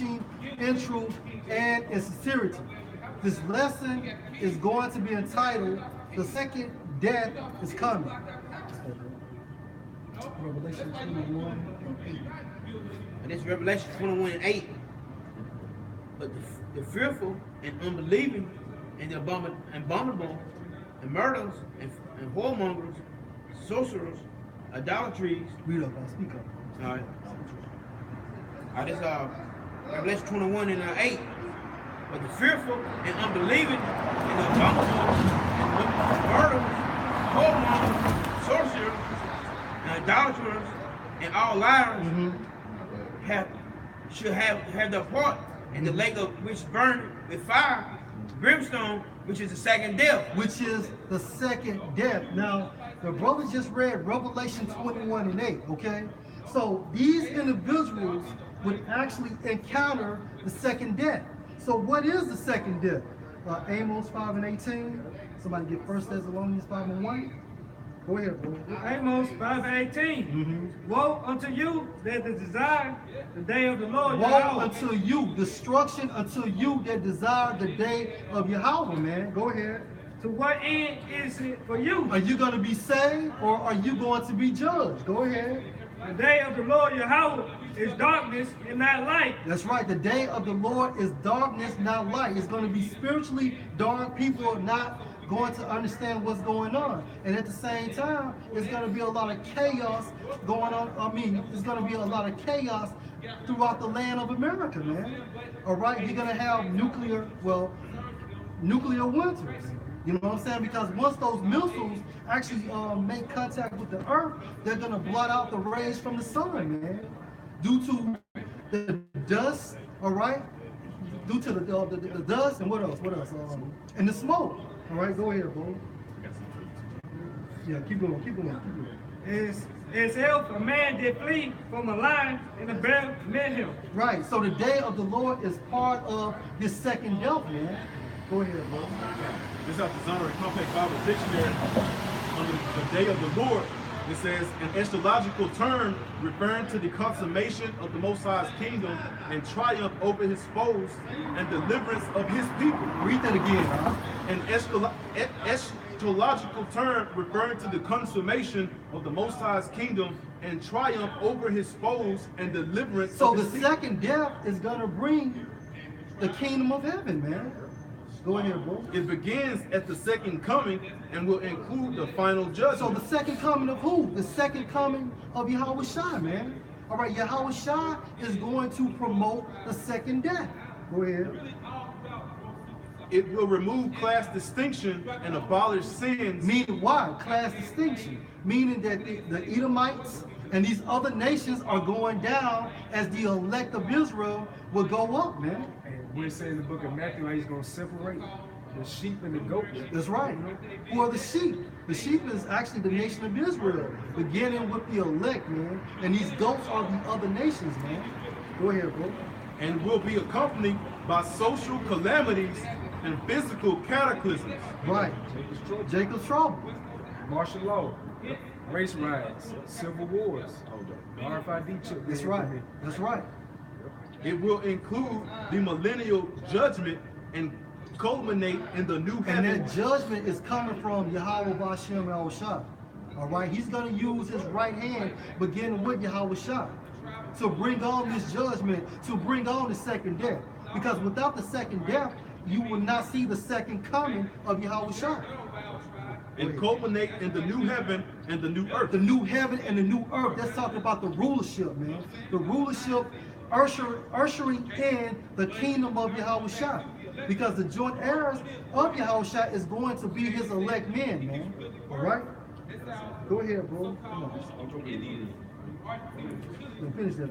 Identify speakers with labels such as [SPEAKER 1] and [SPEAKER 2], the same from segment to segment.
[SPEAKER 1] teaching in truth and in sincerity. This lesson is going to be entitled, The Second Death is Coming. Revelation 21:8.
[SPEAKER 2] And it's Revelation 21:8. But the fearful and unbelieving and the abominable and murderers and whoremongers, sorcerers, idolatries.
[SPEAKER 1] Read up, I'll speak up.
[SPEAKER 2] All right. This Revelation 21:8. But the fearful and unbelieving and the abominable and murderers, whoremongers, sorcerers, and idolaters, and all liars should have their part in the lake of which burn with fire, brimstone, which is the second death.
[SPEAKER 1] Which is the second death. Now, the brother just read Revelation 21:8, okay? So these individuals would actually encounter the second death. So what is the second death? Amos 5:18. Somebody get 1 Thessalonians 5:1. Go ahead, bro.
[SPEAKER 3] Amos 5:18. Woe unto you that desire the day of the Lord.
[SPEAKER 1] Woe unto you, destruction unto you that desire the day of Yahweh, man. Go ahead.
[SPEAKER 3] To what end is it for you?
[SPEAKER 1] Are you going to be saved or are you going to be judged? Go ahead.
[SPEAKER 3] The day of the Lord Yahweh is darkness and not light.
[SPEAKER 1] That's right. The day of the Lord is darkness, not light. It's going to be spiritually dark. People are not going to understand what's going on. And at the same time, it's going to be a lot of chaos going on. It's going to be a lot of chaos throughout the land of America, man. All right? You're going to have nuclear winters. You know what I'm saying? Because once those missiles actually make contact with the earth, they're going to blot out the rays from the sun, man. Due to the dust, all right? Due to the dust and what else? And the smoke. All right, go ahead, bro. Yeah, keep going.
[SPEAKER 3] As help a man that flee from a lion and a bear met him.
[SPEAKER 1] Right, so the day of the Lord is part of this second death, man. Go ahead, bro.
[SPEAKER 4] This is out the Zondervan Compact Bible Dictionary. Under the day of the Lord, it says an astrological term referring to the consummation of the Most High's kingdom and triumph over his foes and deliverance of his people.
[SPEAKER 1] Read that again, huh?
[SPEAKER 4] An astrological term referring to the consummation of the Most High's kingdom and triumph over his foes and deliverance
[SPEAKER 1] So
[SPEAKER 4] of his
[SPEAKER 1] the
[SPEAKER 4] people.
[SPEAKER 1] second death is going to bring the kingdom of heaven, man. Go ahead, bro.
[SPEAKER 4] It begins at the second coming and will include the final judgment.
[SPEAKER 1] So the second coming of who? The second coming of Yahweh Shai, man. All right, Yahweh Shai is going to promote the second death. Go ahead.
[SPEAKER 4] It will remove class distinction and abolish sins.
[SPEAKER 1] Meaning why? Class distinction. Meaning that the Edomites and these other nations are going down as the elect of Israel will go up, man.
[SPEAKER 5] And we're saying in the book of Matthew how he's going to separate the sheep and the goats.
[SPEAKER 1] That's right. Who are the sheep? The sheep is actually the nation of Israel, beginning with the elect, man. And these goats are the other nations, man. Go ahead, bro.
[SPEAKER 4] And will be accompanied by social calamities and physical cataclysms.
[SPEAKER 1] Right. Jacob's trouble.
[SPEAKER 5] Martial law, race riots, civil wars, RFID chip.
[SPEAKER 1] That's right. That's right.
[SPEAKER 4] It will include the millennial judgment and culminate in the new
[SPEAKER 1] And
[SPEAKER 4] heaven.
[SPEAKER 1] that judgment is coming from Yahweh Bashem Yahushua. All right, he's going to use his right hand, beginning with Yahweh Shai, to bring on this judgment, to bring on the second death. Because without the second death, you will not see the second coming of Yahweh Shai.
[SPEAKER 4] And culminate in the new heaven and the new earth.
[SPEAKER 1] The new heaven and the new earth. Let's talk about the rulership, man. The rulership ushering in the kingdom of Yahweh Shai. Because the joint heirs of Yahweh Shai is going to be his elect men, man. All right? Go ahead, bro. Come on. Finish that.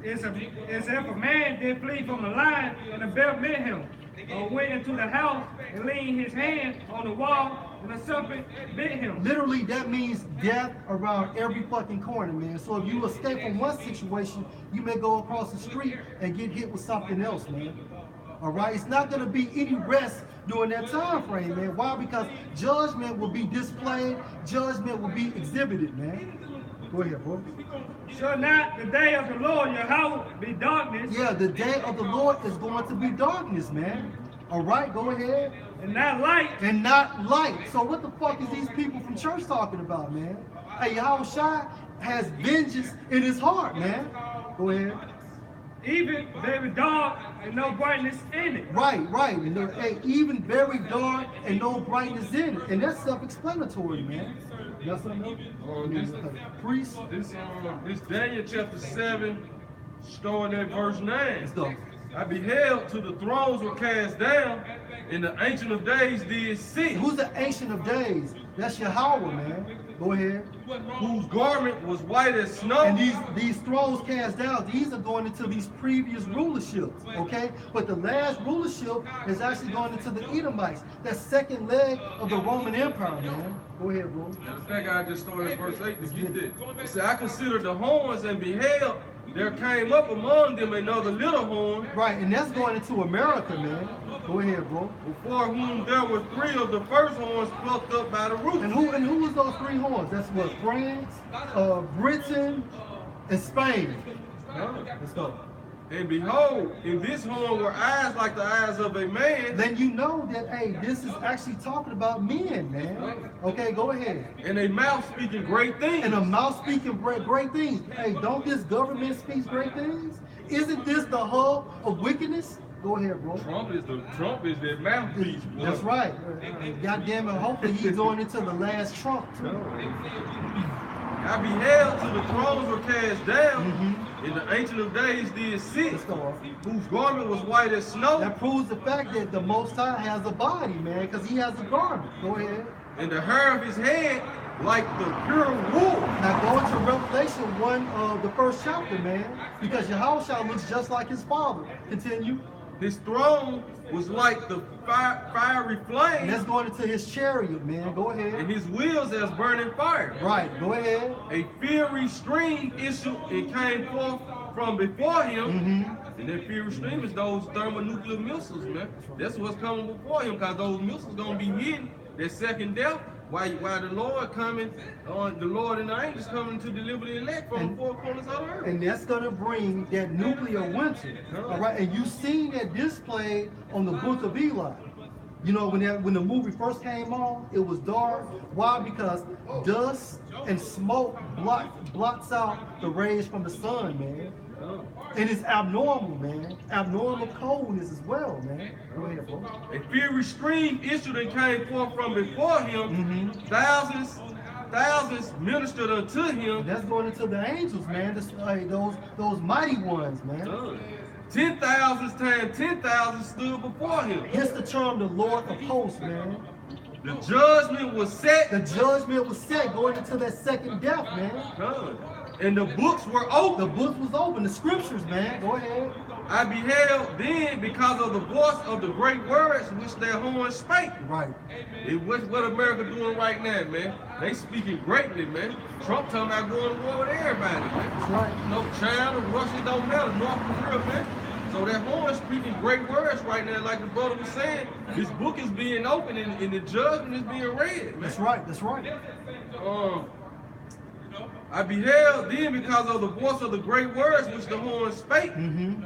[SPEAKER 3] It's if a man did flee from a lion and a bear met him, or went into the house and leaned his hand on the wall and a serpent bit him.
[SPEAKER 1] Literally, that means death around every fucking corner, man. So if you escape from one situation, you may go across the street and get hit with something else, man. All right? It's not going to be any rest during that time frame, man. Why? Because judgment will be displayed. Judgment will be exhibited, man. Go ahead, bro.
[SPEAKER 3] Shall not the day of the Lord Yahweh be darkness,
[SPEAKER 1] Yeah, the day of the Lord is going to be darkness, man. All right, go ahead.
[SPEAKER 3] and not light?
[SPEAKER 1] And not light. So what the fuck is these people from church talking about, man? Hey, Yahweh Shai has vengeance in his heart, man. Go ahead.
[SPEAKER 3] Even very dark and no brightness in it.
[SPEAKER 1] Right. And hey, even very dark and no brightness in it. And that's self-explanatory, man. You got something else? Priest?
[SPEAKER 6] This Daniel chapter 7, starting at verse 9.
[SPEAKER 1] Let's go.
[SPEAKER 6] I beheld till the thrones were cast down, and the Ancient of Days did sit,
[SPEAKER 1] Who's the Ancient of Days? That's Yahweh, man. Go ahead.
[SPEAKER 6] whose garment was white as snow.
[SPEAKER 1] And these thrones cast down, these are going into these previous rulerships, okay? But the last rulership is actually going into the Edomites, that second leg of the Roman Empire, man. Go ahead, bro.
[SPEAKER 6] Matter of fact, I just started at verse 8 to get that. It said, I considered the horns and beheld, there came up among them another little horn,
[SPEAKER 1] Right, and that's going into America, man. Go ahead, bro.
[SPEAKER 6] before whom there were 3 of the first horns plucked up by the root.
[SPEAKER 1] And who was those 3 horns? That's what, France, Britain, and Spain. Let's go.
[SPEAKER 6] And behold, in this horn were eyes like the eyes of a man,
[SPEAKER 1] Then you know that, hey, this is actually talking about men, man. Okay, go ahead.
[SPEAKER 6] and a mouth speaking great things.
[SPEAKER 1] And a mouth speaking great things. Hey, don't this government speak great things? Isn't this the hub of wickedness? Go ahead, bro.
[SPEAKER 6] Trump is that mouthpiece.
[SPEAKER 1] That's right. God damn it, hopefully he's going into the last Trump, too.
[SPEAKER 6] I beheld till the thrones were cast down, and the Ancient of Days did sit,
[SPEAKER 1] Let's go.
[SPEAKER 6] whose garment was white as snow,
[SPEAKER 1] That proves the fact that the Most High has a body, man, because he has a garment. Go ahead.
[SPEAKER 6] and the hair of his head like the pure wool.
[SPEAKER 1] Now go into Revelation 1, the first chapter, man, because Yahushua looks just like his father. Continue.
[SPEAKER 6] His throne was like the fiery
[SPEAKER 1] And
[SPEAKER 6] flame,
[SPEAKER 1] that's going into his chariot, man. Go
[SPEAKER 6] and
[SPEAKER 1] ahead.
[SPEAKER 6] his wheels as burning fire.
[SPEAKER 1] Right, go ahead.
[SPEAKER 6] A fiery stream issued and came forth from before him. And that fiery stream is those thermonuclear missiles, man. That's what's coming before him, because those missiles gonna be hidden. That second death, while the Lord coming, the Lord and the angels coming to deliver the elect from the four corners of the earth.
[SPEAKER 1] And that's going to bring that nuclear winter. All right, and you've seen that displayed on the Book of Eli. You know, when the movie first came on, it was dark. Why? Because dust and smoke blots out the rays from the sun, man. And it's abnormal, man. Abnormal coldness as well, man. Go ahead, bro.
[SPEAKER 6] A fiery stream issued and came forth from before him. Thousands ministered unto him.
[SPEAKER 1] That's going into the angels, man. That's, those mighty ones, man.
[SPEAKER 6] 10,000 times 10,000 stood before him.
[SPEAKER 1] Hence the term the Lord of hosts, man.
[SPEAKER 6] The judgment was set,
[SPEAKER 1] The judgment was set going into that second death, man.
[SPEAKER 6] and the books were
[SPEAKER 1] The
[SPEAKER 6] open.
[SPEAKER 1] book was open, the scriptures, man. Go ahead.
[SPEAKER 6] I beheld then because of the voice of the great words which their horns spake.
[SPEAKER 1] Right.
[SPEAKER 6] What America doing right now, man? They speaking greatly, man. Trump talking about going to war with everybody, man.
[SPEAKER 1] That's right.
[SPEAKER 6] You know, China, Russia, don't matter. North Korea, man. So that horn speaking great words right now, like the brother was saying. This book is being opened and the judgment is being read, man.
[SPEAKER 1] That's right. That's right.
[SPEAKER 6] I beheld then because of the voice of the great words which the horn spake.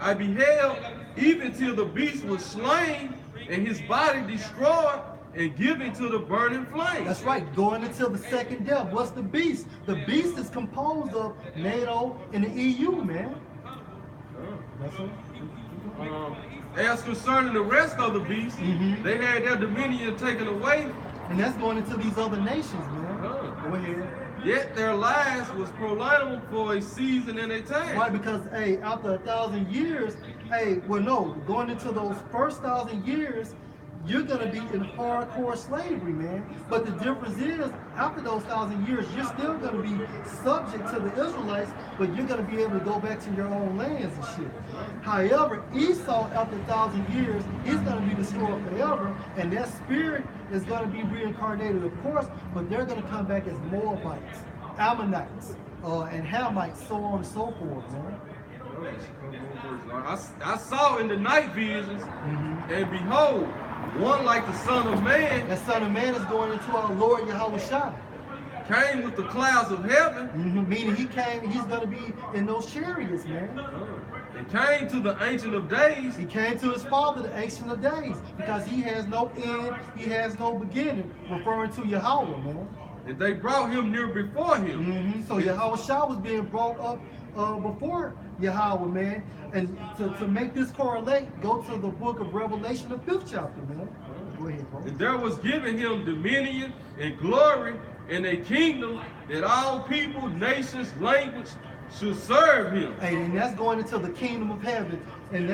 [SPEAKER 6] I beheld even till the beast was slain and his body destroyed and given to the burning flame.
[SPEAKER 1] That's right. Going into the second death. What's the beast? The beast is composed of NATO and the EU, man. That's it.
[SPEAKER 6] As concerning the rest of the beasts, they had their dominion taken away,
[SPEAKER 1] And that's going into these other nations, man. Go ahead.
[SPEAKER 6] yet their lives was prolonged for a season and a time.
[SPEAKER 1] Right, because hey, after 1,000 years, going into those first 1,000 years, you're gonna be in hardcore slavery, man. But the difference is, after those 1,000 years, you're still gonna be subject to the Israelites, but you're gonna be able to go back to your own lands and shit. However, Esau, after 1,000 years, he's gonna be destroyed forever, and that spirit is gonna be reincarnated, of course, but they're gonna come back as Moabites, Ammonites, and Hamites, so on and so forth, man.
[SPEAKER 6] I saw in the night visions, and behold, one like the Son of Man,
[SPEAKER 1] That Son of Man is going into our Lord Yahweh Shai.
[SPEAKER 6] came with the clouds of heaven.
[SPEAKER 1] Meaning he's gonna be in those chariots, man.
[SPEAKER 6] It came to the Ancient of Days.
[SPEAKER 1] He came to his father, the Ancient of Days, because he has no end, he has no beginning, referring to Yahweh, man.
[SPEAKER 6] And they brought him near before him.
[SPEAKER 1] So Yahweh Shah was being brought up before Yahweh, man. And to make this correlate, go to the book of Revelation, the 5th chapter, man. Go ahead, bro.
[SPEAKER 6] And there was given him dominion and glory and a kingdom that all people, nations, language should serve him.
[SPEAKER 1] Hey, and that's going into the kingdom of heaven. And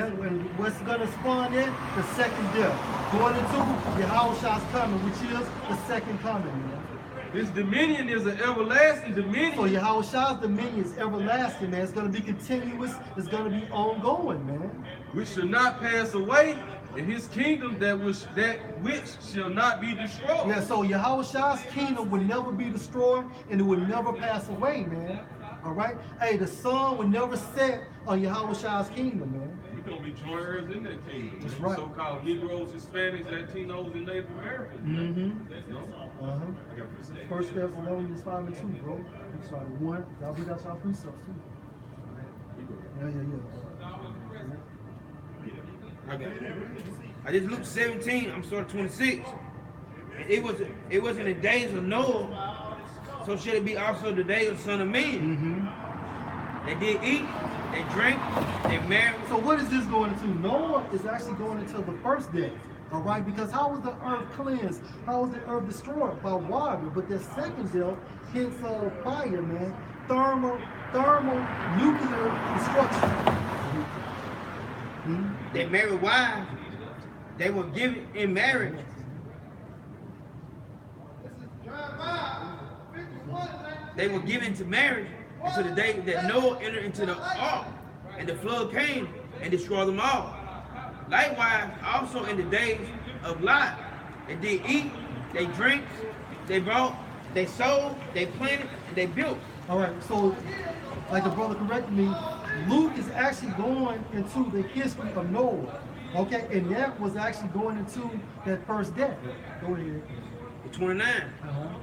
[SPEAKER 1] what's going to spawn in? The second death. Going into Yahweh Shah's coming, which is the second coming, man.
[SPEAKER 6] His dominion is an everlasting dominion.
[SPEAKER 1] So Yahweh Shah's dominion is everlasting, man. It's going to be continuous. It's going to be ongoing, man.
[SPEAKER 6] Which shall not pass away, and his kingdom that which shall not be destroyed.
[SPEAKER 1] Yeah, so Yahweh Shah's kingdom would never be destroyed, and it would never pass away, man. All right? Hey, the sun would never set on Yahweh Shah's kingdom, man.
[SPEAKER 6] We're going to be joint heirs in that kingdom.
[SPEAKER 1] That's right.
[SPEAKER 6] So-called Negroes, Hispanics, Latinos, and Native Americans.
[SPEAKER 1] First Thessalonians 5 and 2, bro. I'm sorry, 1. Y'all be got y'all precepts too. Yeah.
[SPEAKER 2] Okay. I just looked 17. I'm starting 26. It was in the days of Noah. So should it be also the day of the Son of Man? They did eat, they drank, they married.
[SPEAKER 1] So what is this going into? Noah is actually going into the first death. All right, because how was the earth cleansed? How was the earth destroyed? By water. But the second death hits fire, man. Thermal, nuclear destruction.
[SPEAKER 2] They married wives. They were given in marriage. They were given to marriage until the day that Noah entered into the ark, and the flood came and destroyed them all. Likewise, also in the days of Lot, they did eat, they drank, they bought, they sold, they planted, and they built.
[SPEAKER 1] All right, so like the brother corrected me, Luke is actually going into the history of Noah. Okay, and that was actually going into that first death. Go ahead.
[SPEAKER 2] 29.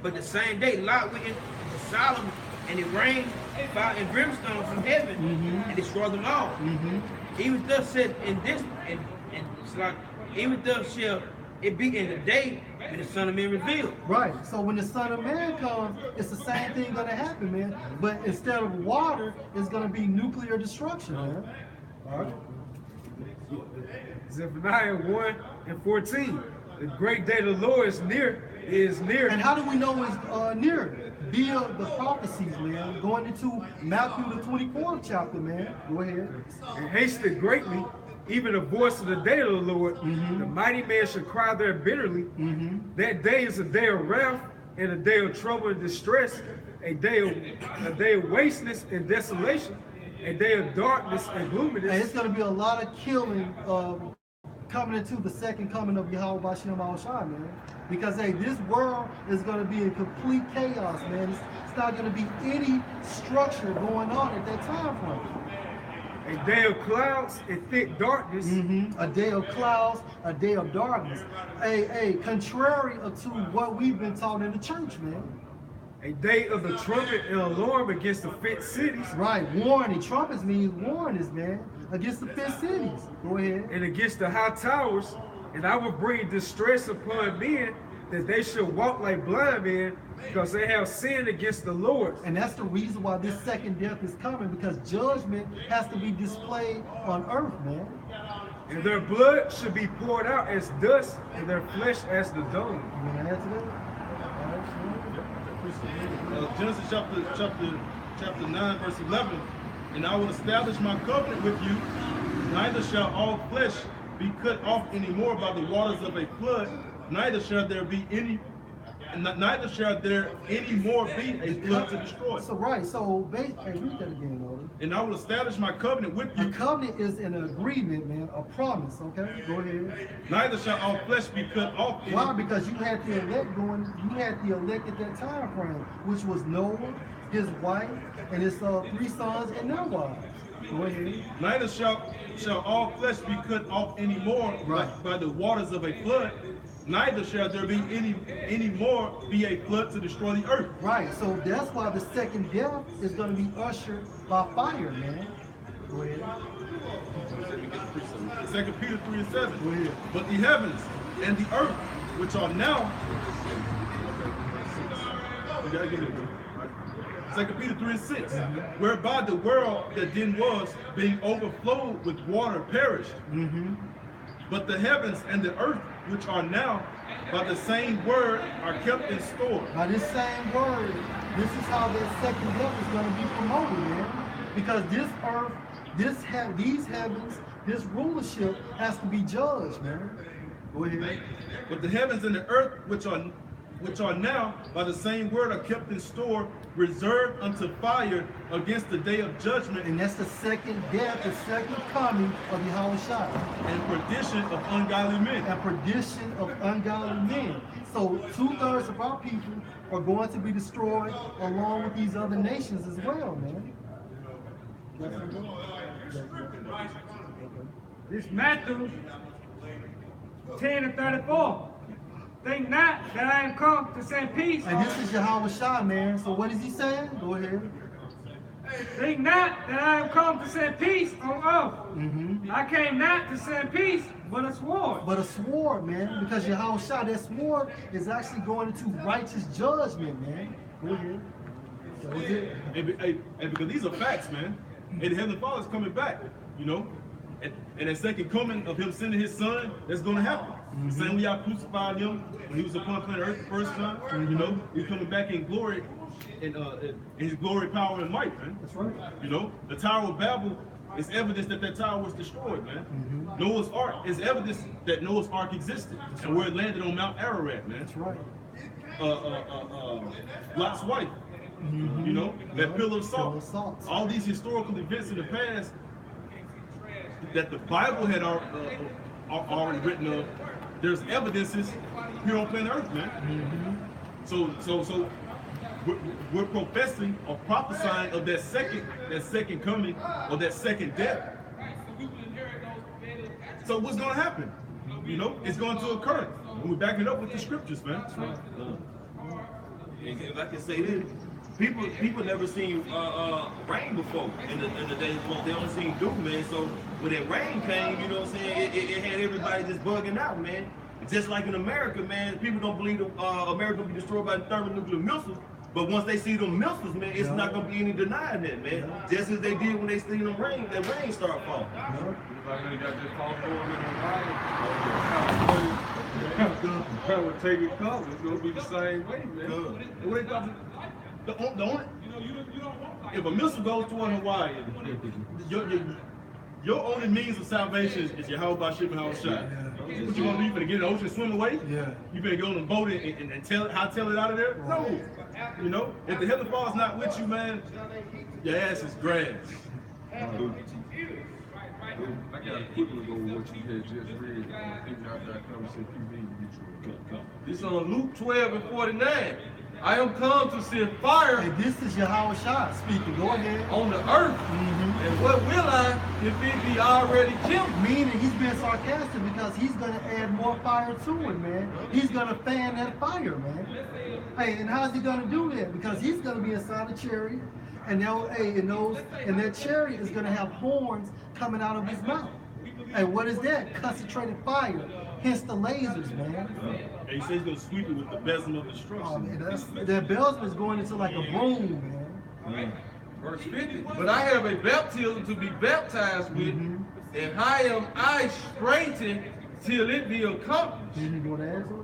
[SPEAKER 2] But the same day, Lot went into Sodom, and it rained fire and brimstone from heaven and destroyed them all. Even thus said in this, and it's like, even thus shall it be in the day when the Son of Man revealed.
[SPEAKER 1] Right. So when the Son of Man comes, it's the same thing gonna happen, man. But instead of water, it's gonna be nuclear destruction, man. All right.
[SPEAKER 5] Zephaniah 1 and 14. The great day of the Lord is near.
[SPEAKER 1] And how do we know it's near? Via the prophecies, man. Going into Matthew the 24th chapter, man. Go ahead.
[SPEAKER 5] And hasted greatly, even the voice of the day of the Lord. The mighty man shall cry there bitterly. That day is a day of wrath and a day of trouble and distress, a day of wasteness and desolation, a day of darkness and gloominess.
[SPEAKER 1] And it's going to be a lot of killing coming into the second coming of Yahweh Bashem Al-Shai, man. Because, hey, this world is going to be in complete chaos, man. It's not going to be any structure going on at that time frame.
[SPEAKER 5] A day of clouds and thick darkness.
[SPEAKER 1] A day of clouds, a day of darkness. Contrary to what we've been taught in the church, man.
[SPEAKER 5] A day of the trumpet and alarm against the fit cities.
[SPEAKER 1] Right, warning. Trumpets means warnings, man. Against the fit cities. Go ahead.
[SPEAKER 5] And against the high towers. And I will bring distress upon men, that they should walk like blind men, because they have sinned against the Lord.
[SPEAKER 1] And that's the reason why this second death is coming, because judgment has to be displayed on earth, man.
[SPEAKER 5] And their blood should be poured out as dust, and their flesh as the dung.
[SPEAKER 1] You want to add to that?
[SPEAKER 4] Genesis chapter 9, verse 11. And I will establish my covenant with you, neither shall all flesh be cut off any more by the waters of a flood, neither shall there any more be a flood to destroy.
[SPEAKER 1] So right, so hey, read that again, Lord.
[SPEAKER 4] And I will establish my covenant with
[SPEAKER 1] A
[SPEAKER 4] you.
[SPEAKER 1] covenant is an agreement, man, a promise, okay? Go ahead.
[SPEAKER 4] Neither shall all flesh be cut off.
[SPEAKER 1] Why? Because you had the elect at that time frame, which was Noah, his wife, and his 3 sons and their wives. Go ahead.
[SPEAKER 4] Neither shall all flesh be cut off anymore
[SPEAKER 1] Right.
[SPEAKER 4] by the waters of a flood. Neither shall there be any more be a flood to destroy the earth.
[SPEAKER 1] Right. So that's why the second death is going to be ushered by fire, man. Go ahead.
[SPEAKER 4] 2 Peter 3:7.
[SPEAKER 1] Go ahead.
[SPEAKER 4] But the heavens and the earth, which are now, you gotta get it. 2 Peter 3:6, whereby the world that then was, being overflowed with water, perished. But the heavens and the earth, which are now, by the same word, are kept in store.
[SPEAKER 1] By this same word, this is how that second death is going to be promoted, man. Because this earth, these heavens, this rulership has to be judged, man. Go ahead.
[SPEAKER 4] But the heavens and the earth, which are now, by the same word, are kept in store, reserved unto fire against the day of judgment
[SPEAKER 1] And that's the second death, the second coming of Yahushua.
[SPEAKER 4] and perdition of ungodly men.
[SPEAKER 1] And perdition of ungodly men. So 2/3 of our people are going to be destroyed along with these other nations as well, man.
[SPEAKER 3] This Matthew 10:34. Think not that I am come to send peace.
[SPEAKER 1] And this is Yahushua, man. So what is he saying? Go ahead.
[SPEAKER 3] Think not that I am come to send peace on earth. I came not to send peace, but a sword.
[SPEAKER 1] But a sword, man, because Yahushua, that sword is actually going into righteous judgment, man. Go ahead. That was it.
[SPEAKER 4] And because these are facts, man. And the Heavenly Father's coming back, you know. And that second coming of him sending his son, that's going to happen. The same way y'all crucified him when he was upon planet Earth the first time, you know. He's coming back in glory, in his glory, power, and might, man.
[SPEAKER 1] That's right.
[SPEAKER 4] You know, the Tower of Babel is evidence that that tower was destroyed, man. Noah's Ark is evidence that Noah's Ark existed and where it landed on Mount Ararat, man.
[SPEAKER 1] That's right.
[SPEAKER 4] Lot's wife, you know, that pillar of
[SPEAKER 1] Pillar of
[SPEAKER 4] salt.
[SPEAKER 1] salt.
[SPEAKER 4] All these historical events in the past that the Bible had already written of, there's evidences here on planet Earth, man. So we're professing or prophesying of that second coming or that second death. So what's going to happen? You know, it's going to occur. And we're backing it up with the scriptures, man.
[SPEAKER 6] And if I can say this, people never seen rain before in the days before. They only seen dew, man. So when that rain came, you know what I'm saying, it had everybody just bugging out, man. Just like in America, man, people don't believe America will be destroyed by thermonuclear missiles. But once they see them missiles, man, it's not gonna be any denying that, man. Just as they did when they see them rain start falling.
[SPEAKER 3] I really got this false forward in the I would take it cover. It's gonna be the same way, man.
[SPEAKER 4] The only, if a missile goes toward Hawaii, your only means of salvation is your Yahweh ship and Yahushua. What you gonna do? You finna get in the ocean, swim away?
[SPEAKER 1] Yeah.
[SPEAKER 4] You better go on a boat and tell it out of there? No. You know, if the Heavenly Father's not with you, man, your ass is grass.
[SPEAKER 7] I gotta quickly go with what you had just read. Figure out
[SPEAKER 6] This on Luke 12:49. I am come to send fire
[SPEAKER 1] And this is Yahushua speaking. Go ahead.
[SPEAKER 6] on the earth. And what will I if it be already killed?
[SPEAKER 1] Meaning he's being sarcastic because he's going to add more fire to it, man. He's going to fan that fire, man. Hey, and how's he going to do that? Because he's going to be inside a chariot, and that chariot is going to have horns coming out of his mouth. Hey, what is that? Concentrated fire. Hence the lasers, man.
[SPEAKER 4] And he says he's gonna sweep it with the besom of destruction.
[SPEAKER 1] Oh, man, that besom is going into like a broom, man.
[SPEAKER 6] Verse 50. But I have a baptism to be baptized with, and how am I straightened till it be accomplished?
[SPEAKER 1] You go to answer?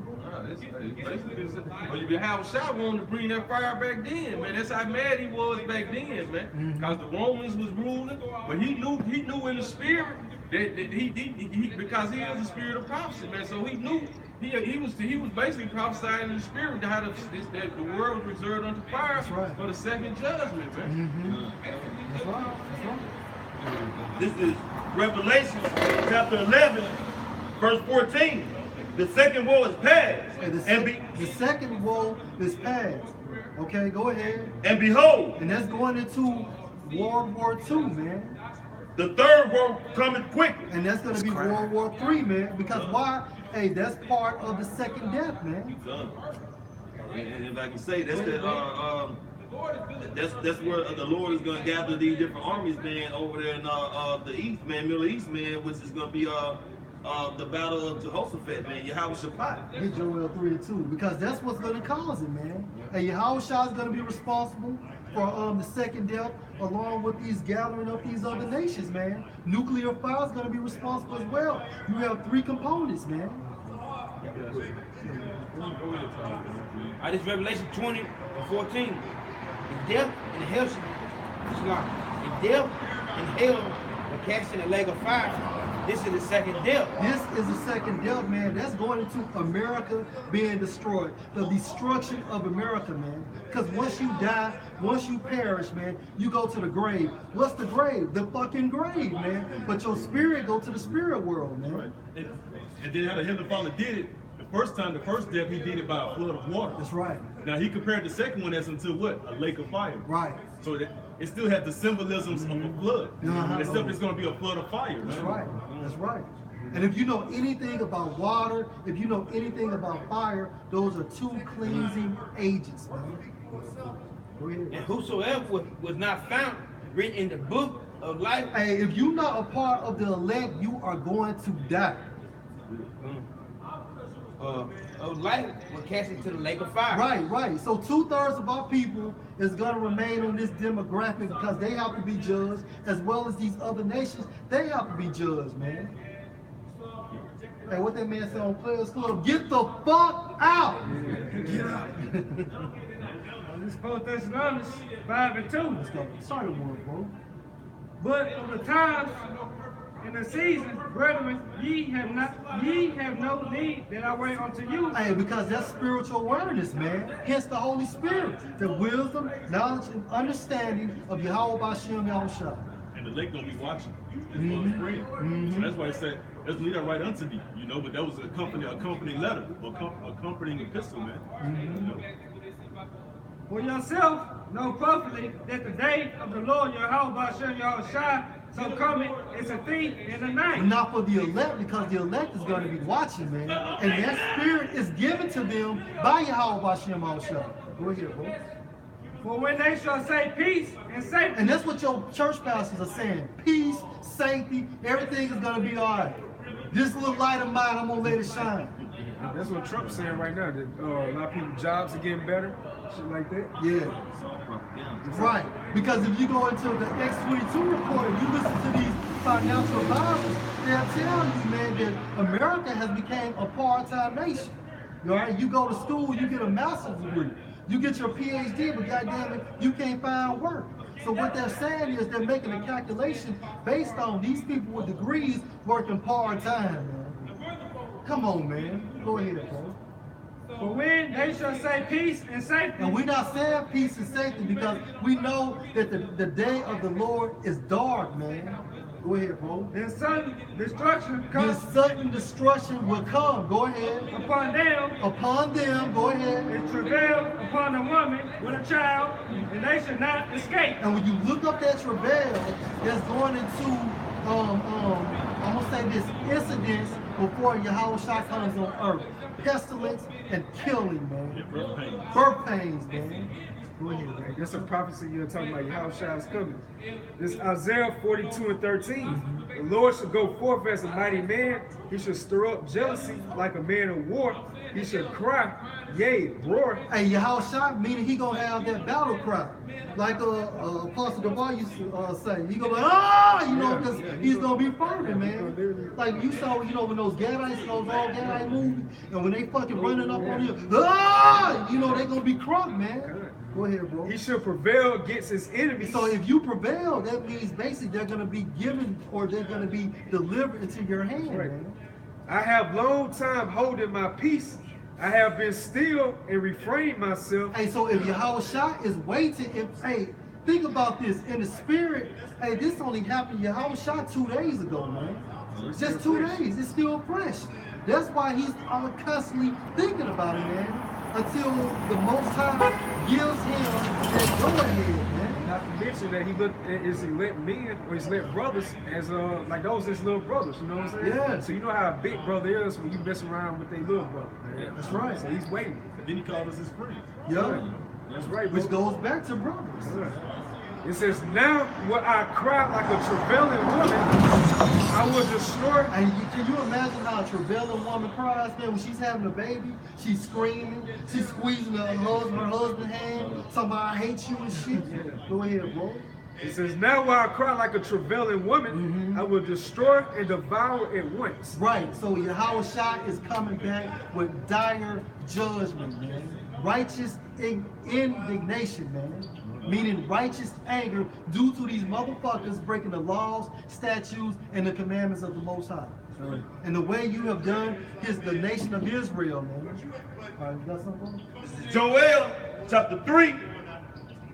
[SPEAKER 6] But you have shot wanted to bring that fire back then, man. That's how mad he was back then, man. Because the Romans was ruling, but he knew in the spirit that he because he is the spirit of prophecy, man. So he knew he was basically prophesying in the spirit that the world was reserved unto fire for the second judgment, man.
[SPEAKER 1] That's right. That's right.
[SPEAKER 2] This is Revelation chapter 11, verse 14. The second woe is past.
[SPEAKER 1] Hey, the second woe is past. Okay, go ahead.
[SPEAKER 2] And behold,
[SPEAKER 1] And that's going into World War II, man.
[SPEAKER 4] The third war coming quickly.
[SPEAKER 1] And that's gonna be World War III, man. Because why? Hey, that's part of the second death, man.
[SPEAKER 4] And if I can say, that's where the Lord is going to gather these different armies, man, over there in the East, man, Middle East, man, which is going to be the battle of Jehoshaphat, man, Yahushua.
[SPEAKER 1] Get Joel 3:2, because that's what's going to cause it, man. And Yahushua is going to be responsible for the second death, along with these gathering of these other nations, man. Nuclear fire is going to be responsible as well. You have 3 components, man.
[SPEAKER 2] This Revelation 20 and 14. The death and the hell the death and hell were cast in the lake of fire. This is the second death.
[SPEAKER 1] This is the second death, man. That's going into America being destroyed. The destruction of America, man. Because once you die, once you perish, man, you go to the grave. What's the grave? The fucking grave, man. But your spirit go to the spirit world, man.
[SPEAKER 4] Right. And then how the Heavenly Father did it, the first death, he did it by a flood of water.
[SPEAKER 1] That's right.
[SPEAKER 4] Now he compared the second one as unto what? A lake of fire.
[SPEAKER 1] Right.
[SPEAKER 4] So that it still had the symbolisms of a flood. Except it's going to be a flood of fire.
[SPEAKER 1] That's
[SPEAKER 4] man.
[SPEAKER 1] right. That's right. And if you know anything about water, if you know anything about fire, those are 2 cleansing agents, man. Go ahead.
[SPEAKER 2] And whosoever was not found written in the book of life.
[SPEAKER 1] Hey, if you're not a part of the elect, you are going to die.
[SPEAKER 2] Of life were cast into the lake of fire.
[SPEAKER 1] Right, right. So 2/3 of our people is going to remain on this demographic because they have to be judged, as well as these other nations. They have to be judged, man. Hey, what that man said on Players Club? Get the fuck out! Get out.
[SPEAKER 3] This 4 Thessalonians 5 and 2.
[SPEAKER 1] Let's go. Sorry, word, bro.
[SPEAKER 3] But of the times and the season, brethren, ye have no need that I wait unto you.
[SPEAKER 1] Hey, because that's spiritual awareness, man. Hence the Holy Spirit, the wisdom, knowledge, and understanding of Yahweh Bashem Yahushua.
[SPEAKER 4] And the lake gonna be watching. It's gonna spread. So that's why it said, let's lead that right unto thee, you know, but that was a accompanying letter, accompanying epistle, man. You know?
[SPEAKER 3] For yourself, know perfectly that the day of the Lord Yahweh Bashem Yahushua so coming is a thief in the night.
[SPEAKER 1] But not for the elect, because the elect is going to be watching, man. And that spirit is given to them by Yahweh Bashem Yahushua. Go ahead, bro.
[SPEAKER 3] For when they shall say peace and safety.
[SPEAKER 1] And that's what your church pastors are saying. Peace, safety, everything is going to be all right. This little light of mine, I'm going to let it shine.
[SPEAKER 5] That's what Trump's saying right now, that a lot of people's jobs are getting better, shit like that.
[SPEAKER 1] Yeah. Right. Because if you go into the X22 report and you listen to these financial advisors, they'll tell you, man, that America has become a part-time nation. All right? You go to school, you get a master's degree. You get your PhD, but goddamn it, you can't find work. So what they're saying is they're making a calculation based on these people with degrees working part-time, man. Come on, man. Go ahead, bro.
[SPEAKER 3] For when they shall say peace and safety.
[SPEAKER 1] And we're not saying peace and safety because we know that the day of the Lord is dark, man. Go ahead, bro.
[SPEAKER 3] Then sudden destruction
[SPEAKER 1] Then
[SPEAKER 3] comes
[SPEAKER 1] sudden destruction will come. Go ahead.
[SPEAKER 3] upon them.
[SPEAKER 1] Upon them, go ahead.
[SPEAKER 3] And travail upon a woman with a child, and they should not escape.
[SPEAKER 1] And when you look up that travail, that's going into I'm gonna say this incidents before Yahushua comes on earth. Pestilence and killing, man. Birth pains, man. Go ahead, man.
[SPEAKER 5] That's a prophecy you're talking about. Yahushua is coming. This Isaiah 42 and 13. The Lord shall go forth as a mighty man. He shall stir up jealousy like a man of war. He shall cry, yea, roar.
[SPEAKER 1] Hey, Yahushua, meaning he gonna have that battle cry. Like Apostle Gabar used to say. He gonna be, ah, you know, because he's gonna be fervent, man. Like you saw, you know, when those Gadites, those old Gadite movies, and when they fucking running up on you, ah, you know, they gonna be crunk, man. Go ahead, bro.
[SPEAKER 5] He shall prevail against his enemies.
[SPEAKER 1] So if you prevail, that means basically they're going to be given or they're going to be delivered into your hand,
[SPEAKER 5] Right.
[SPEAKER 1] man.
[SPEAKER 5] I have long time holding my peace. I have been still and refrained myself.
[SPEAKER 1] Hey, so if Yahushua is waiting, hey, think about this. In the spirit, hey, this only happened to Yahushua 2 days ago, man. Just 2 days. It's still fresh. That's why he's constantly thinking about it, man. Until the Most High gives him that go ahead, man.
[SPEAKER 5] not to mention that he looked at his elect men or his elect brothers as like those his little brothers, you know what I'm saying?
[SPEAKER 1] Yeah.
[SPEAKER 5] So you know how a big brother is when you mess around with their little brother, man.
[SPEAKER 1] That's right.
[SPEAKER 5] So he's waiting.
[SPEAKER 4] And then he called us his friends.
[SPEAKER 1] Yeah.
[SPEAKER 5] That's right,
[SPEAKER 1] Which
[SPEAKER 5] bro.
[SPEAKER 1] goes back to brothers.
[SPEAKER 5] It says, now will I cry like a travailing woman, I will destroy.
[SPEAKER 1] And can you imagine how a travailing woman cries, man, when she's having a baby? She's screaming, she's squeezing her husband's hand, talking about I hate you and shit. Go ahead, bro.
[SPEAKER 5] It says, now will I cry like a travailing woman, I will destroy and devour at once.
[SPEAKER 1] Right, so Yahweh Shai is coming back with dire judgment, man. Righteous indignation, man. Meaning righteous anger due to these motherfuckers breaking the laws, statutes, and the commandments of the Most High. And the way you have done is the nation of Israel, man. All right, you got something?
[SPEAKER 8] Joel chapter 3,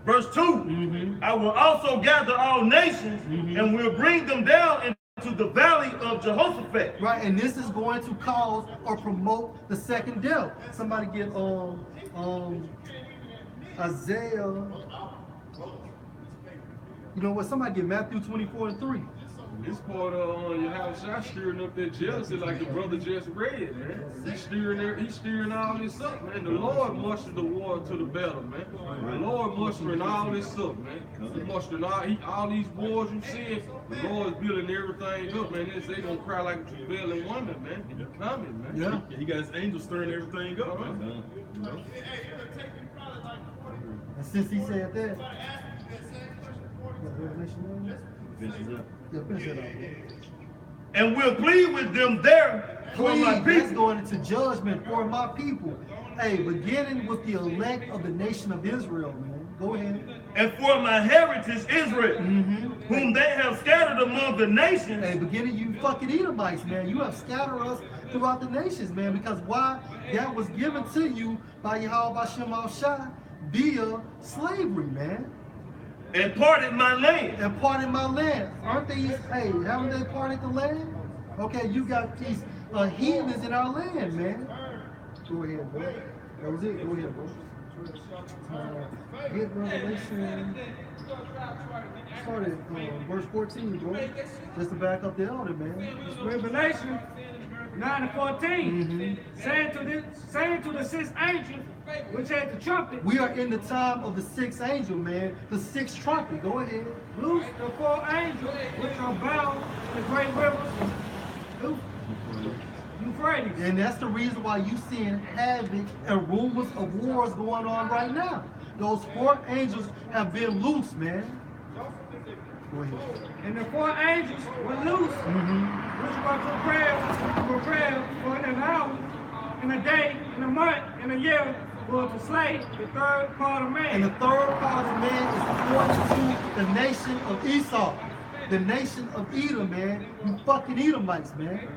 [SPEAKER 8] verse 2. I will also gather all nations and will bring them down into the valley of Jehoshaphat.
[SPEAKER 1] Right, and this is going to cause or promote the second death. Somebody get Isaiah. You know what? Somebody get Matthew 24:3.
[SPEAKER 6] This part of your house shot stirring up that jealousy like the brother just read, man. He's stirring all this up, man. The Lord mustered the war to the battle, man. The Lord mustering all this up, man. He mustering all these wars you see. The Lord's building everything up, man. They gonna cry like a travailing woman, man. He's coming, man.
[SPEAKER 1] Yeah.
[SPEAKER 4] He got his angels stirring everything up, man.
[SPEAKER 1] And since he said that, yeah, finish it up.
[SPEAKER 8] And will plead with them there for my
[SPEAKER 1] Please, that's
[SPEAKER 8] people.
[SPEAKER 1] going into judgment for my people. Hey, beginning with the elect of the nation of Israel, man. Go ahead.
[SPEAKER 8] And for my heritage Israel, whom they have scattered among the nations.
[SPEAKER 1] Hey, beginning you fucking Edomites, man. You have scattered us throughout the nations, man. Because why? That was given to you by Yahweh Shem Shai via slavery, man.
[SPEAKER 8] And parted my land.
[SPEAKER 1] And parted my land. Aren't they, hey, haven't they parted the land? Okay, you got these heathens in our land, man. Go ahead, bro. That was it. Go ahead, bro. Hit Revelation. Started verse 14, bro. Just to back up the elder, man.
[SPEAKER 3] Revelation 9 and 14, saying to the sixth angel, which had the trumpet,
[SPEAKER 1] We are in the time of the sixth angel, man. The sixth trumpet. Go ahead.
[SPEAKER 3] loose the four angels which are bound in the great rivers, Euphrates.
[SPEAKER 1] And that's the reason why you seeing havoc and rumors of wars going on right now. Those four angels have been loose, man. Go ahead.
[SPEAKER 3] And the four angels were loose, which were prepared for an hour, in a day, in a month, in a year, were to slay the third part of man.
[SPEAKER 1] And the third part of man is according to the nation of Esau, the nation of Edom, man. You fucking Edomites, man.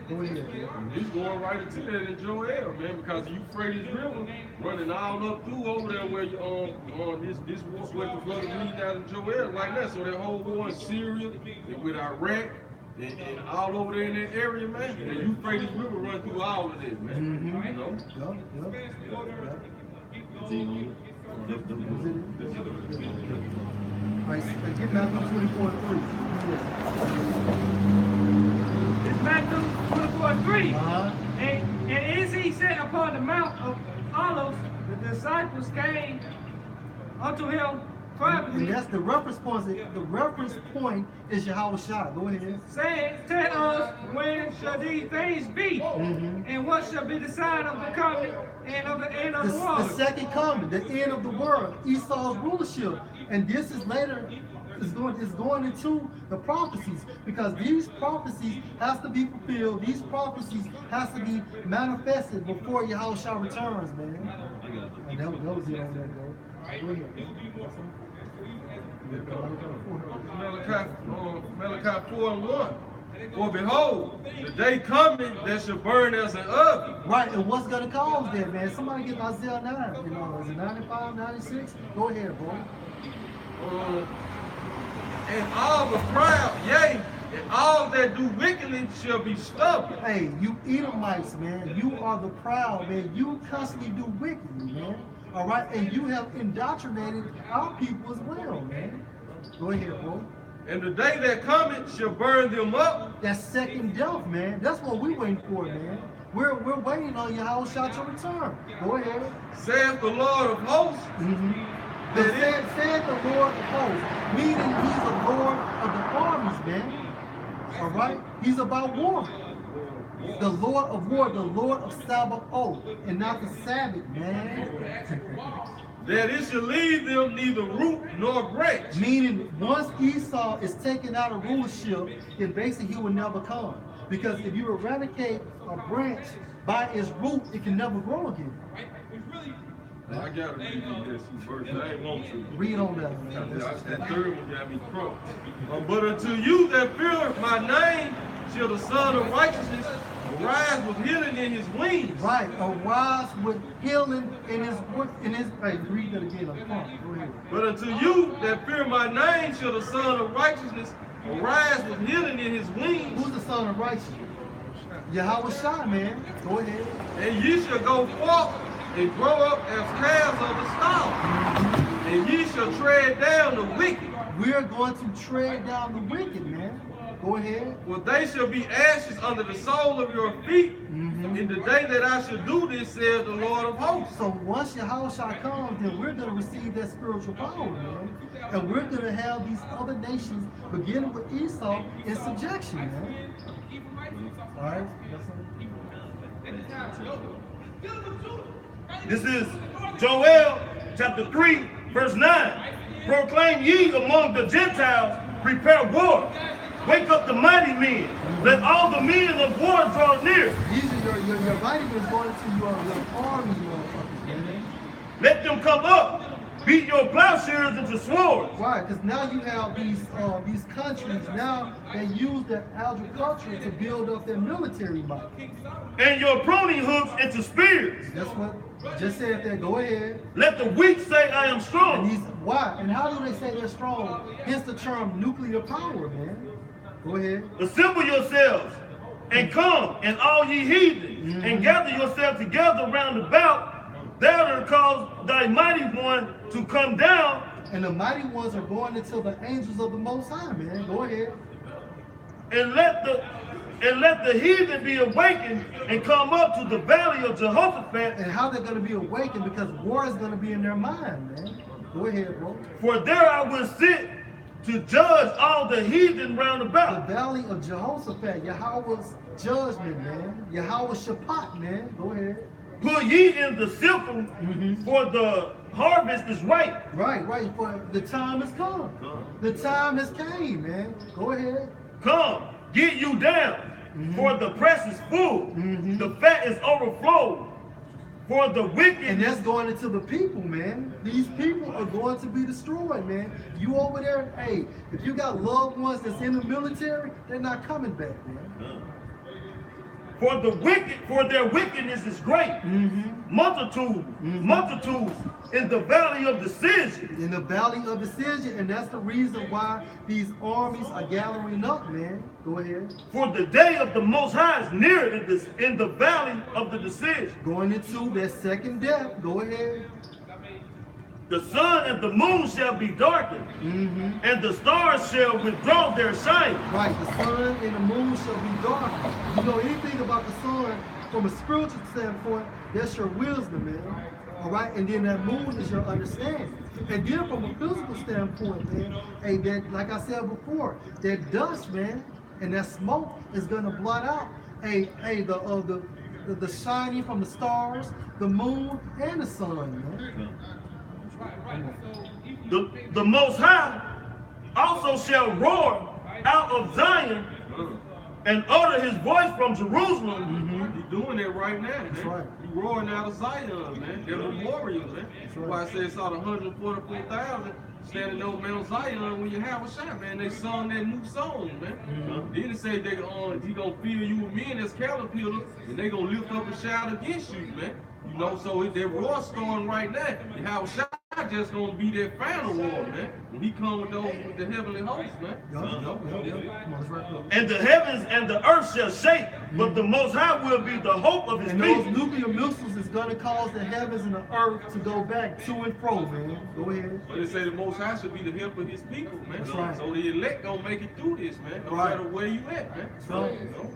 [SPEAKER 1] Go ahead.
[SPEAKER 6] He's going right into that in Joel, man, because the Euphrates River running all up through over there where you this war where the flood lead down in Joel like that. So that whole war in Syria and with Iraq and all over there in that area, man. The Euphrates River run through all of this, man. You know?
[SPEAKER 1] All right, get Matthew 24:3.
[SPEAKER 3] It's Matthew 24:3.
[SPEAKER 1] Uh-huh.
[SPEAKER 3] And as he sat upon the Mount of Olives, the disciples came unto him privately,
[SPEAKER 1] And that's the reference point. The reference point is Yahweh Shai. Go ahead.
[SPEAKER 3] saying, Tell us when shall these things be, and what shall be the sign of the coming and of the end of the
[SPEAKER 1] The
[SPEAKER 3] world.
[SPEAKER 1] second coming, the end of the world, Esau's rulership. And this is later, is going into the prophecies, because these prophecies has to be fulfilled. These prophecies has to be manifested before Yahweh Shai returns, man. And that was it on that, bro. Go ahead.
[SPEAKER 6] Malachi 4:1. For behold, the day coming that shall burn as an oven.
[SPEAKER 1] Right, and what's gonna cause that, man? Somebody get Isaiah 9, you know, is it 95, 96? Go ahead, bro.
[SPEAKER 6] And all the proud, yea, and all that do wickedly shall be stubborn.
[SPEAKER 1] Hey, you Edomites, man, you are the proud, man. You constantly do wickedly, man. All right, and you have indoctrinated our people as well, man. Go ahead, bro.
[SPEAKER 6] And the day that cometh shall burn them up.
[SPEAKER 1] That second death, man. That's what we waiting for, man. We're waiting on Yahushua to return. Go ahead.
[SPEAKER 6] Saith the Lord of hosts.
[SPEAKER 1] Said the Lord of hosts, meaning he's the Lord of the armies, man. All right? He's about war. The Lord of war, the Lord of Sabaoth, and not the Sabbath, man.
[SPEAKER 6] That it shall leave them neither root nor branch.
[SPEAKER 1] Meaning, once Esau is taken out of rulership, then basically he will never come. Because if you eradicate a branch by its root, it can never grow again.
[SPEAKER 7] I gotta read you this verse. I ain't want to.
[SPEAKER 1] Read on that, man.
[SPEAKER 7] That third one got me crunk.
[SPEAKER 6] But unto you that fear my name shall the Son of Righteousness arise with healing in his wings.
[SPEAKER 1] Right, arise with healing in his hey, read that again. Go ahead.
[SPEAKER 6] But unto you that fear my name shall the Son of Righteousness arise with healing in his wings.
[SPEAKER 1] Who's the Son of Righteousness? Yahushua, man. Go ahead.
[SPEAKER 6] And ye shall go forth and grow up as calves of the stall. And ye shall tread down the wicked.
[SPEAKER 1] We are going to tread down the wicked, man. Go ahead.
[SPEAKER 6] For they shall be ashes under the sole of your feet. In the day that I shall do this, says the Lord of hosts.
[SPEAKER 1] So once Yahushua comes, then we're going to receive that spiritual power, man. And we're going to have these other nations, beginning with Esau, in subjection, man. All right?
[SPEAKER 8] This is Joel chapter 3, verse 9. Proclaim ye among the Gentiles, prepare war. Wake up the mighty men. Let all the men of war draw near.
[SPEAKER 1] These are your mighty men going to your army, motherfuckers, man.
[SPEAKER 8] Let them come up. Beat your plowshares into swords.
[SPEAKER 1] Right, because now you have these countries, now they use their agriculture to build up their military might.
[SPEAKER 8] And your pruning hooks into spears.
[SPEAKER 1] That's what just said there. Go ahead.
[SPEAKER 8] Let the weak say I am strong.
[SPEAKER 1] And why? And how do they say they're strong? Hence the term nuclear power, man. Go ahead.
[SPEAKER 8] Assemble yourselves and come, and all ye heathen, and gather yourselves together round about. Thou cause thy mighty one to come down.
[SPEAKER 1] And the mighty ones are going until the angels of the Most High, man. Go ahead.
[SPEAKER 8] And let the heathen be awakened and come up to the valley of Jehoshaphat.
[SPEAKER 1] And how they're going to be awakened, because war is going to be in their mind, man. Go ahead, bro.
[SPEAKER 8] For there I will sit to judge all the heathen round about.
[SPEAKER 1] The valley of Jehoshaphat, Yahweh's judgment, man. Yahweh's Shabbat, man. Go ahead.
[SPEAKER 8] Put ye in the sickle, for the harvest is ripe.
[SPEAKER 1] Right. For the time has come. The time has came, man. Go ahead.
[SPEAKER 8] Come, get you down, for the press is full. The fat is overflowed. For the wicked.
[SPEAKER 1] And that's going into the people, man. These people are going to be destroyed, man. You over there, hey, if you got loved ones that's in the military, they're not coming back, man.
[SPEAKER 8] For the wicked, for their wickedness is great. Multitudes in the valley of decision.
[SPEAKER 1] In the valley of decision, and that's the reason why these armies are gathering up, man. Go ahead.
[SPEAKER 8] For the day of the Most High is near in the valley of the decision.
[SPEAKER 1] Going into their second death. Go ahead.
[SPEAKER 8] The sun and the moon shall be darkened, and the stars shall withdraw their shine.
[SPEAKER 1] Right, the sun and the moon shall be darkened. You know anything about the sun from a spiritual standpoint, that's your wisdom, man. All right, and then that moon is your understanding. And then from a physical standpoint, man, hey, that, like I said before, that dust, man, and that smoke is gonna blot out, the shining from the stars, the moon, and the sun, man.
[SPEAKER 8] The Most High also shall roar out of Zion and utter his voice from Jerusalem.
[SPEAKER 6] He's doing that right now, man.
[SPEAKER 1] That's right.
[SPEAKER 6] He's roaring out of Zion, man. They're memorials, man. That's why I said it's out 144,000 standing over Mount Zion when you have a shot, man. They sung that new song, man. Then it said he gonna fill you with men as caterpillars, and they gonna lift up a shout against you, man. You know, so that roar storm right now, you have a shot High just gonna be that final war, man. When he come with the heavenly hosts, man.
[SPEAKER 1] Yup. Come on, let's wrap up.
[SPEAKER 8] And the heavens and the earth shall shake, but the Most High will be the hope of his
[SPEAKER 1] And those
[SPEAKER 8] people.
[SPEAKER 1] nuclear missiles is gonna cause the heavens and the earth to go back to and fro, man. Go ahead.
[SPEAKER 6] But they say the Most High should be the help of his people, man.
[SPEAKER 1] That's right.
[SPEAKER 6] So the elect gonna make it through this, man. No
[SPEAKER 1] Right.
[SPEAKER 6] matter where you at, man. So,
[SPEAKER 1] Right.
[SPEAKER 6] you know.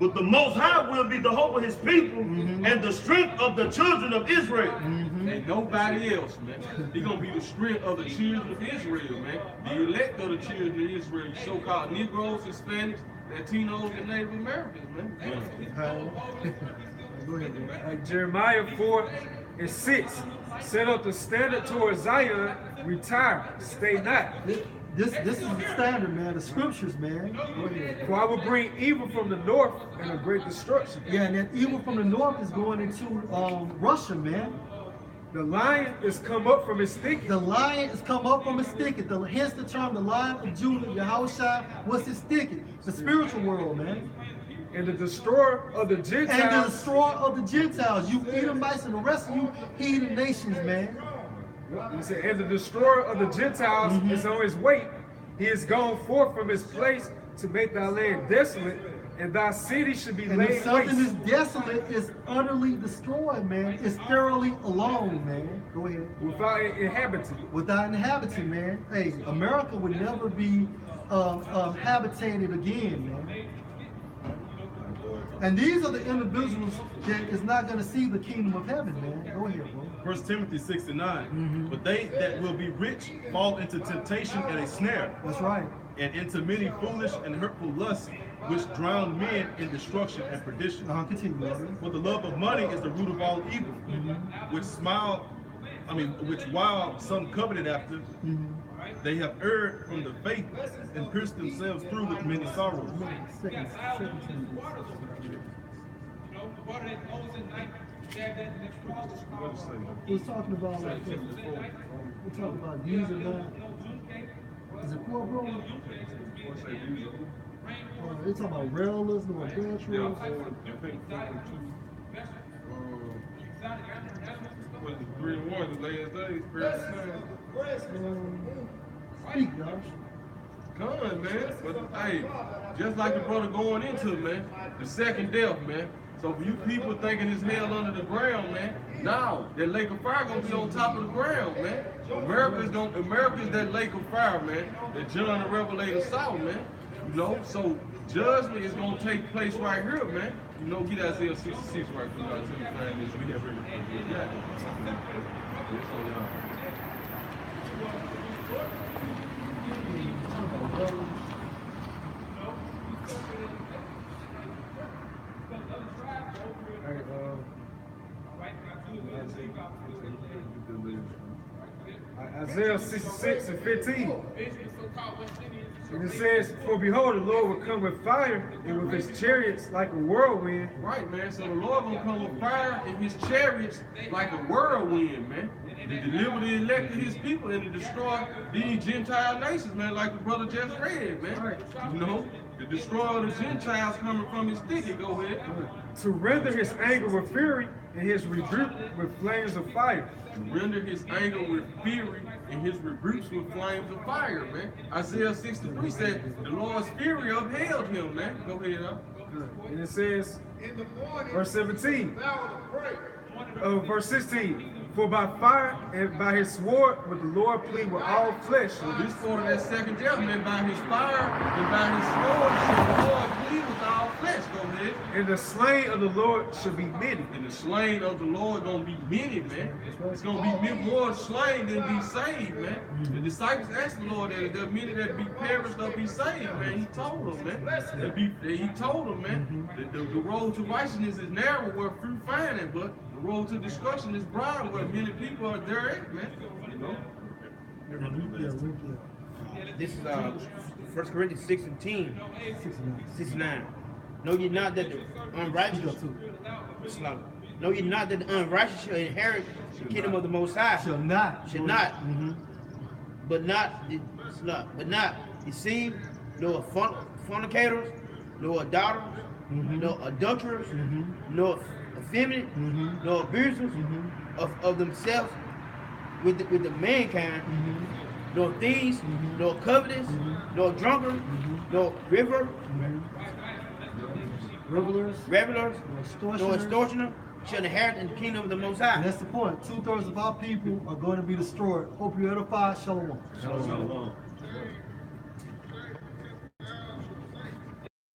[SPEAKER 8] But the Most High will be the hope of his people and the strength of the children of Israel.
[SPEAKER 6] And nobody else, man. He gonna be the strength of the children of Israel, man. The elect of the children of Israel, so-called Negroes, Hispanics, Latinos, and Native Americans, man.
[SPEAKER 1] Go ahead, man.
[SPEAKER 5] Like Jeremiah 4:6, set up the standard towards Zion, retire, stay not.
[SPEAKER 1] This is the standard, man. The scriptures, man. Go ahead.
[SPEAKER 5] For I will bring evil from the north and a great destruction.
[SPEAKER 1] Yeah, and that evil from the north is going into Russia, man.
[SPEAKER 5] The lion is come up from his thicket.
[SPEAKER 1] The lion has come up from his thicket. Hence the term, the Lion of Judah, Yahushua, was his thicket. The spiritual world, man.
[SPEAKER 5] And the destroyer of the
[SPEAKER 1] And the
[SPEAKER 5] Gentiles.
[SPEAKER 1] destroyer of the Gentiles. You Edomites and the rest of you heathen nations, man.
[SPEAKER 5] He said, and the destroyer of the Gentiles is on his way. He is gone forth from his place to make thy land desolate, and thy city should be
[SPEAKER 1] And if
[SPEAKER 5] laid
[SPEAKER 1] something is
[SPEAKER 5] waste
[SPEAKER 1] desolate, it's utterly destroyed, man. It's thoroughly alone, man. Go ahead.
[SPEAKER 5] without an inhabitant.
[SPEAKER 1] Without inhabiting, man. Hey, America would never be habitated again, man. And these are the individuals that is not going to see the kingdom of heaven, man. Go ahead, bro.
[SPEAKER 4] 1 Timothy 6:9. But they that will be rich fall into temptation and a snare,
[SPEAKER 1] That's right.
[SPEAKER 4] and into many foolish and hurtful lusts, which drown men in destruction and perdition.
[SPEAKER 1] Continue, brother.
[SPEAKER 4] For the love of money is the root of all evil, which while some coveted after, they have erred from the faith and pierced themselves through with many sorrows.
[SPEAKER 1] Second We're talking about like this. We're talking about using that. Is it four, bro? They're talking about railers, no adulterers.
[SPEAKER 6] With the 3 and 1, the last days,
[SPEAKER 1] Speak, Josh.
[SPEAKER 6] Come on, man. But hey, just like the brother going into it, man, the second death, man. So for you people thinking it's hell under the ground, man, no, that lake of fire gonna be on top of the ground, man. America's that lake of fire, man, that John the Revelator saw, man. You know, so judgment is gonna take place right here, man. You know, get Isaiah 66 right quick. I'll tell you find this. We have
[SPEAKER 5] Isaiah 66:15. And it says, for behold, the Lord will come with fire and with his chariots like a whirlwind.
[SPEAKER 6] Right, man. So the Lord gonna come with fire and his chariots like a whirlwind, man. To deliver the elect of his people and to destroy these Gentile nations, man, like the brother just read, man. You know, the destroyer of the Gentiles coming from his thicket. Go ahead.
[SPEAKER 5] To render his anger with fury and his rebuke with flames of fire.
[SPEAKER 6] To render his anger with fury and his rebukes with flames of fire, man. Isaiah 63 said the Lord's fury upheld him, man. Go ahead, huh?
[SPEAKER 5] And it says, verse 17, verse 16, for by fire and by his sword would the Lord plead with all flesh.
[SPEAKER 6] So this part of that second death, man, by his fire and by his sword shall the Lord plead with all flesh. Go ahead.
[SPEAKER 5] And the slain of the Lord shall be many.
[SPEAKER 6] And the slain of the Lord gonna be many, man. It's gonna be more slain than be saved, man. The disciples asked the Lord that if there are many that be perished or be saved, man. He told them, man. He told them, man. The road to righteousness is narrow where few find it, but the road to destruction is broad where many people are there at, man. You know?
[SPEAKER 2] This is 1 Corinthians 6:10, 69. Know ye not that the unrighteous know ye not that the unrighteous shall inherit the kingdom of the Most High?
[SPEAKER 1] Shall not.
[SPEAKER 2] But not deceived, nor fornicators, nor adulterers, nor adulterers, nor effeminate, nor abusers of themselves, with the mankind, nor thieves, nor covetous, nor drunkard, nor
[SPEAKER 1] Revelers,
[SPEAKER 2] revelers,
[SPEAKER 1] extortioners.
[SPEAKER 2] nor extortioner shall inherit in the kingdom of the Most High.
[SPEAKER 1] And that's the point. 2/3 of our people are going to be destroyed. Hope you edify. Shalom.
[SPEAKER 4] Shalom.